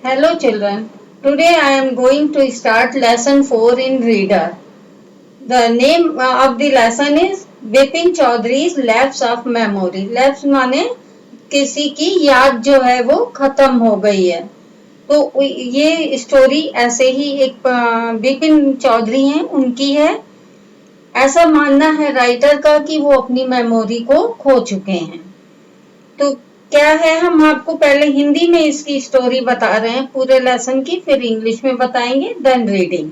Hello children. Today I am going to start lesson 4 in Reader. The name of the lesson is Bipin Chaudhary's Lapse of Memory. Lapse माने किसी की याद जो है वो खत्म हो गई है। तो ये स्टोरी ऐसे ही एक बिपिन चौधरी हैं उनकी है। ऐसा मानना है राइटर का कि वो अपनी मेमोरी को खो चुके हैं। तो क्या है, हम आपको पहले हिंदी में इसकी स्टोरी बता रहे हैं पूरे लेसन की, फिर इंग्लिश में बताएंगे, देन रीडिंग।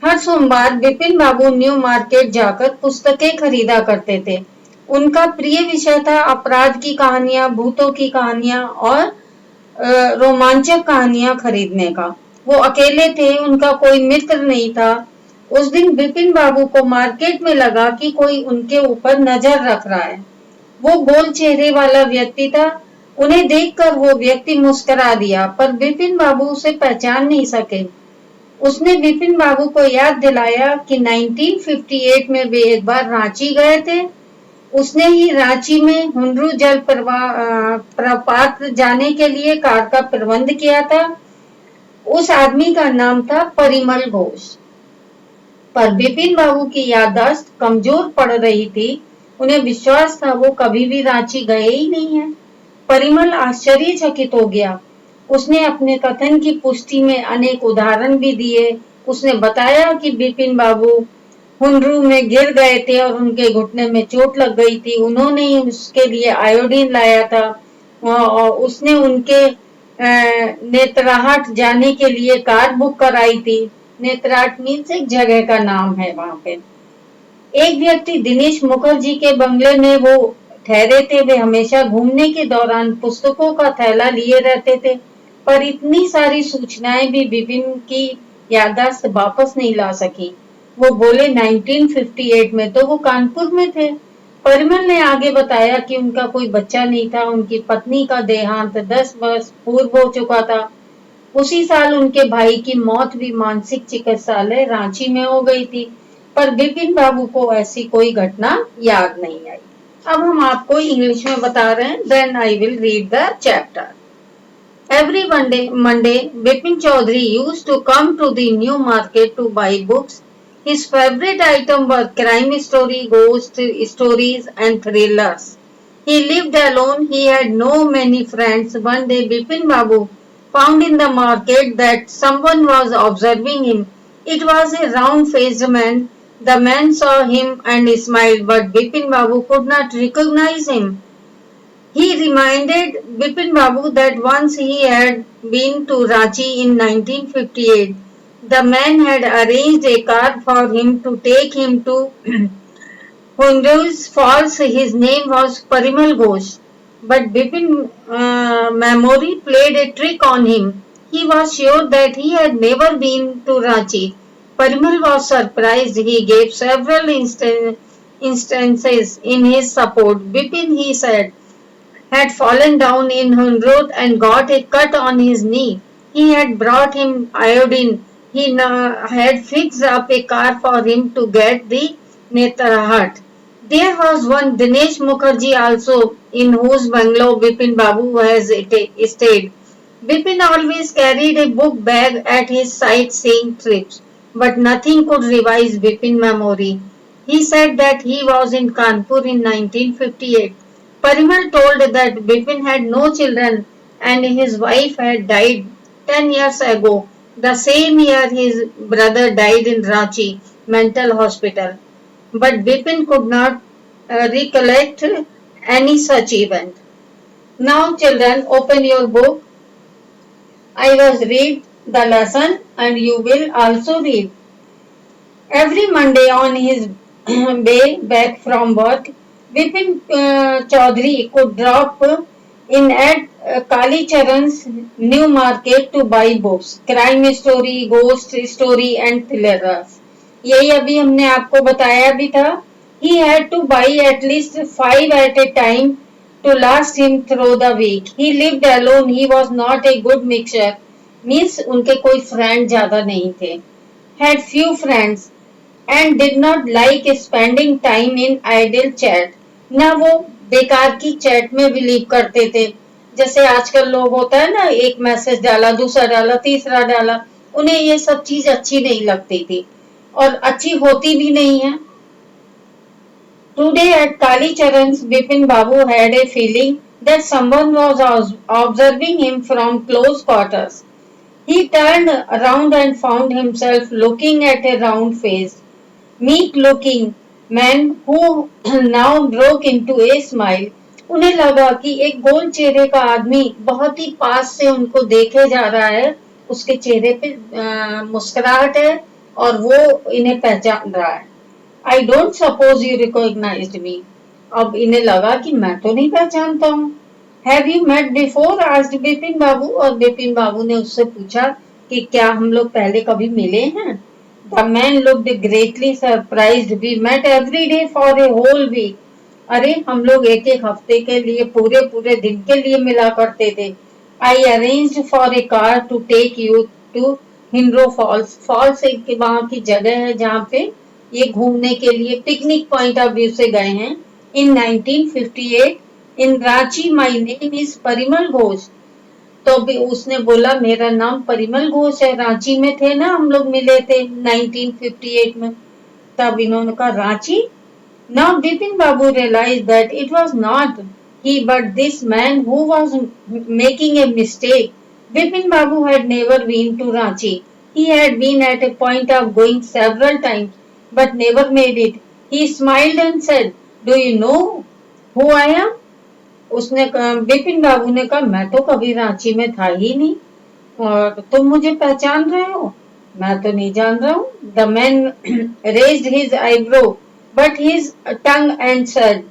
हर सोमवार बिपिन बाबू न्यू मार्केट जाकर पुस्तकें खरीदा करते थे। उनका प्रिय विषय था अपराध की कहानियां, भूतों की कहानियां और रोमांचक कहानियां खरीदने का। वो अकेले थे, उनका कोई मित्र नहीं था। उस दिन बिपिन बाबू को मार्केट में लगा कि कोई उनके ऊपर नजर रख रहा है। वो गोल चेहरे वाला व्यक्ति था। उन्हें देखकर वो व्यक्ति मुस्कुरा दिया, पर बिपिन बाबू उसे पहचान नहीं सके। उसने बिपिन बाबू को याद दिलाया कि 1958 में वे एक बार रांची गए थे। उसने ही रांची में हुंडरू जल प्रपात जाने के लिए कार का प्रबंध किया था। उस आदमी का नाम था परिमल घोष। पर बिपिन बाबू की याददाश्त कमजोर पड़ रही थी। उन्हें विश्वास था वो कभी भी रांची गए ही नहीं है। परिमल आश्चर्यचकित हो गया। उसने अपने कथन की पुष्टि में अनेक उदाहरण भी दिए। उसने बताया कि बिपिन बाबू हुंडरू में गिर गए थे और उनके घुटने में चोट लग गई थी। उन्होंने ही उसके लिए आयोडीन लाया था और उसने उनके नेत्राहाट जाने के लिए कार बुक कराई थी। नेत्राहाट मीन्स एक जगह का नाम है वहां पे। एक व्यक्ति दिनेश मुखर्जी के बंगले में वो ठहरे थे। वे हमेशा घूमने के दौरान पुस्तकों का थैला लिए रहते थे, पर इतनी सारी सूचनाएं भी बिपिन की याददाश्त वापस नहीं ला सकी। वो बोले 1958 में तो वो कानपुर में थे। परिमल ने आगे बताया कि उनका कोई बच्चा नहीं था। उनकी पत्नी का देहांत 10 वर्ष पूर्व हो चुका था। उसी साल उनके भाई की मौत भी मानसिक चिकित्सालय रांची में हो गई थी। पर बिपिन बाबू को ऐसी कोई घटना याद नहीं आई। अब हम आपको इंग्लिश में बता रहे हैं, then I will read the chapter. Every Monday, Bipin Chaudhary used to come to the new market to buy books. His favorite item were crime story, ghost stories and thrillers. He lived alone. He had no many friends. One day, Bipin Babu found in the market that someone was observing him. It was a round-faced man. The man saw him and smiled, but Bipin Babu could not recognize him. He reminded Bipin Babu that once he had been to Ranchi in 1958. The man had arranged a car for him to take him to Hundu's Falls. His name was Parimal Ghosh. But Bipin memory played a trick on him. He was sure that he had never been to Ranchi. Parimal was surprised. He gave several instances in his support. Bipin, he said, had fallen down in Hundroth and got a cut on his knee. He had brought him iodine. He had fixed up a car for him to get the Netrahat. There was one Dinesh Mukherjee also, in whose bungalow Bipin Babu has stayed. Bipin always carried a book bag at his sightseeing trips, but nothing could revise Bipin's memory. He said that he was in Kanpur in 1958. Parimal told that Bipin had no children and his wife had died 10 years ago. The same year his brother died in Ranchi mental hospital. But Bipin could not recollect any such event. Now children, open your book. I was read the lesson and you will also read. Every Monday on his way back from work, Bipin Chaudhary could drop in at Kali Charan's new market to buy books, crime story, ghost story and thrillers. यही अभी हमने आपको बताया भी था. He had to buy at least 5 at a time to last him through the week. He lived alone. He was not a good mixer. Means उनके कोई friend ज़्यादा नहीं थे. Had few friends and did not like spending time in idle chat. ना वो बेकार की chat में बिलीव करते थे जैसे आजकल लोग होता है ना, एक मैसेज डाला, दूसरा डाला, तीसरा डाला, उन्हें ये सब चीज अच्छी नहीं लगती थी और अच्छी होती भी नहीं है। Today at Kalicharan's, Bipin Babu had a feeling that someone was observing him from close quarters. He turned around and found himself looking at a round-faced, meek-looking man who now broke into a smile. उन्हें लगा कि एक गोल चेहरे का आदमी बहुत ही पास से उनको देखे जा रहा है, उसके चेहरे पे मुस्कुराहट है और वो इन्हें पहचान रहा है। I don't suppose you recognized me. अब इन्हें लगा कि मैं तो नहीं पहचानता हूँ। Have you met before? Asked Bipin Babu. और बिपिन बाबू ने उससे पूछा कि क्या हम लोग पहले कभी मिले हैं? The man looked greatly surprised. We met every day for a whole week. अरे हम लोग एक एक हफ्ते के लिए, पूरे पूरे दिन के लिए मिला करते थे। I arranged for a car to take you to Hundru falls. Falls एक वहां की जगह है जहाँ पे ये घूमने के लिए पिकनिक पॉइंट ऑफ व्यू से गए हैं। In 1958 in Ranchi my name is Parimal Ghosh. तो भी उसने बोला मेरा नाम परिमल घोष है, रांची में थे ना हम लोग मिले थे 1958 में। तब इन्होंने कहा Ranchi. Now Bipin Babu realized that it was not he but this man who was making a mistake. Bipin Babu had never been to Ranchi. He had been at a point of going several times but never made it. He smiled and said, "Do you know who I am?" उसने बिपिन बाबू ने कहा मैं तो कभी रांची में था ही नहीं और तुम मुझे पहचान रहे हो? मैं तो नहीं जान रहा हूँ। The man raised his eyebrow but his tongue and said,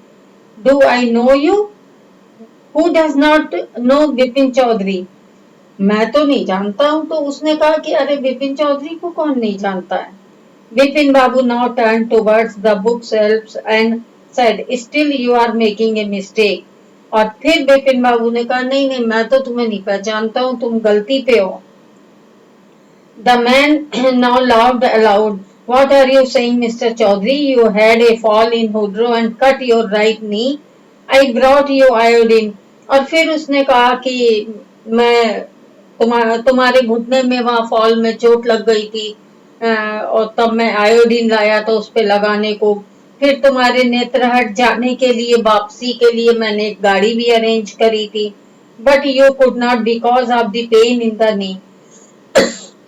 do I know you? Who does not know Bipin Chaudhary? मैं तो नहीं जानता हूँ। तो उसने कहा कि अरे बिपिन चौधरी को कौन नहीं जानता है? Bipin Babu now turn towards the book shelves and said, still you are making a mistake. और फिर बिपिन बाबू ने कहा नहीं नहीं मैं तो तुम्हें नहीं पहचानता हूँ, तुम गलती पे हो। The man now loud aloud, what are you saying mister Chowdhury? You had a fall in Hundru and cut your right knee. I brought you iodine. और फिर उसने कहा कि मैं तुम्हारे घुटने में वहां फॉल में चोट लग गई थी और तब मैं आयोडीन लाया था उस पे लगाने को। फिर तुम्हारे नेत्रहट जाने के लिए, वापसी के लिए मैंने एक गाड़ी भी अरेंज करी थी। But you could not because of the pain in the knee.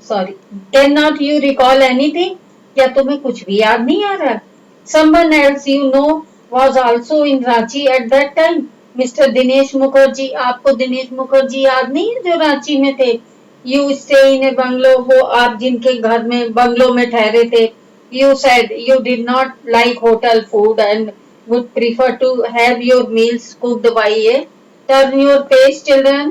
Sorry, can not you recall anything? क्या तुम्हें कुछ भी याद नहीं आ रहा? Someone else you know was also in Ranchi at that time. Mister Dinesh Mukherjee. आपको दिनेश मुखर्जी याद नहीं है जो रांची में थे? You stay in A bungalow, वो आप जिनके घर में बंगलो में ठहरे थे। You said you did not like hotel food and would prefer to have your meals cooked by a turn your page children.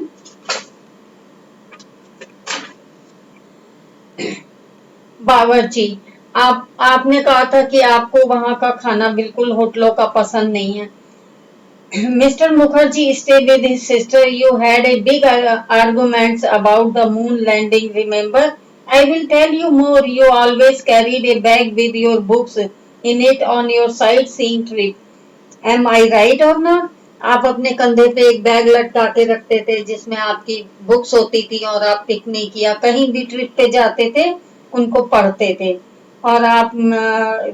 बावर्ची। आपने कहा था कि आपको वहां का खाना बिल्कुल होटलों का पसंद नहीं है। Mr. Mukherjee stayed with his sister. You had a big arguments about the moon landing, remember? I will tell you more. You always carried a bag with your books in it on your sightseeing trip. Am I right or not? आप अपने कंधे पे एक bag लटका के रखते थे जिसमें आपकी बुक्स होती थी और आप पिकनिक या कहीं भी ट्रिप पे जाते थे उनको पढ़ते थे। और आप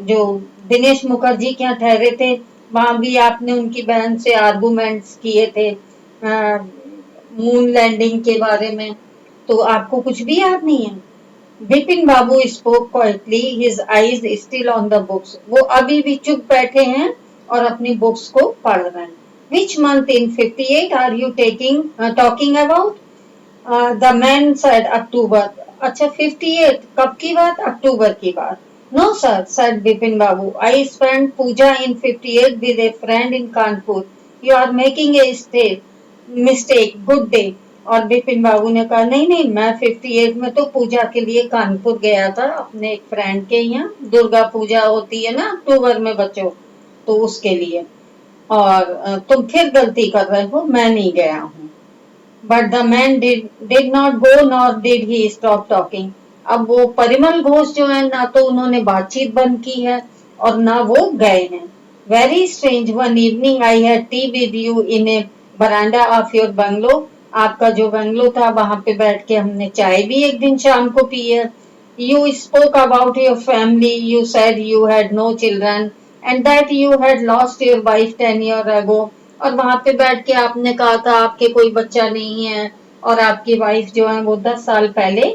जो दिनेश मुखर्जी के यहाँ ठहरे थे वहां भी आपने उनकी बहन से आर्गुमेंट्स किए थे मून लैंडिंग के बारे में। तो आपको कुछ भी याद नहीं है? Bipin Babu spoke quietly, his eyes still on the books. वो अभी भी चुप बैठे हैं और अपनी बुक्स को पढ़ रहे हैं। Which month in 58 are you talking about? The man said October. अच्छा 58 कब की बात? अक्टूबर की बात। No sir, said Bipin Babu. I spent Puja in 58 with a friend in Kanpur. You are making a mistake. Good day. और बिपिन बाबू ने कहा नहीं नहीं मैं 58 में तो पूजा के लिए कानपुर गया था अपने एक फ्रेंड के यहाँ। दुर्गा पूजा होती है ना अक्टूबर में बच्चों, तो उसके लिए। और तुम फिर गलती कर रहे हो, मैं नहीं गया हूँ। But the man did not go nor did he stop talking. अब वो परिमल घोष जो है ना तो उन्होंने बातचीत बंद की है और ना वो गए हैं। Very strange, one evening I had T with you in A veranda of your bungalow, आपका जो बंगलो था वहां पे बैठ के हमने चाय भी एक दिन शाम को पी है. You spoke about your family. You said you had no children and that you had lost your wife 10 years ago. और वहां पे बैठ के आपने कहा था आपके कोई बच्चा नहीं है और आपकी वाइफ जो है वो 10 साल पहले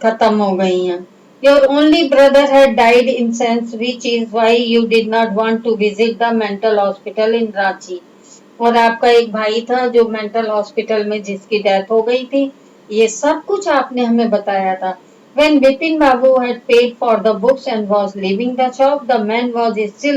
खत्म हो गई हैं. Your only brother had died in sense, which is why you did not want to visit the mental hospital in Ranchi. और आपका एक भाई था जो मेंटल हॉस्पिटल में जिसकी डेथ हो गई थी. ये सब कुछ आपने हमें बताया था. When Bipin Babu had paid for the books and was leaving the shop, the man was still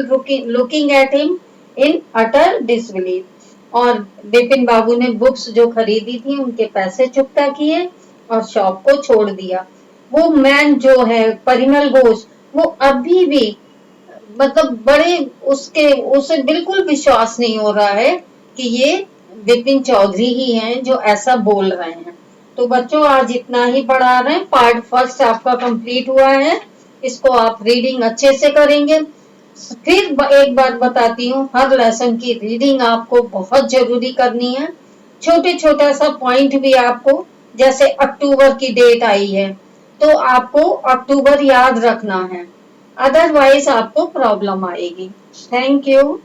looking at him in utter disbelief. और बिपिन बाबू ने बुक्स जो खरीदी थी उनके पैसे चुकता किए और शॉप को छोड़ दिया. वो मैन जो है परिमल घोष, वो अभी भी मतलब बड़े उसके उसे बिल्कुल विश्वास नहीं हो रहा है कि ये विपिन चौधरी ही हैं जो ऐसा बोल रहे हैं. तो बच्चों आज इतना ही पढ़ा रहे हैं. पार्ट फर्स्ट आपका कंप्लीट हुआ है. इसको आप रीडिंग अच्छे से करेंगे. फिर एक बात बताती हूँ, हर लेसन की रीडिंग आपको बहुत जरूरी करनी है. छोटे छोटा सा पॉइंट भी आपको, जैसे अक्टूबर की डेट आई है तो आपको अक्टूबर याद रखना है, अदरवाइज आपको प्रॉब्लम आएगी. Thank you.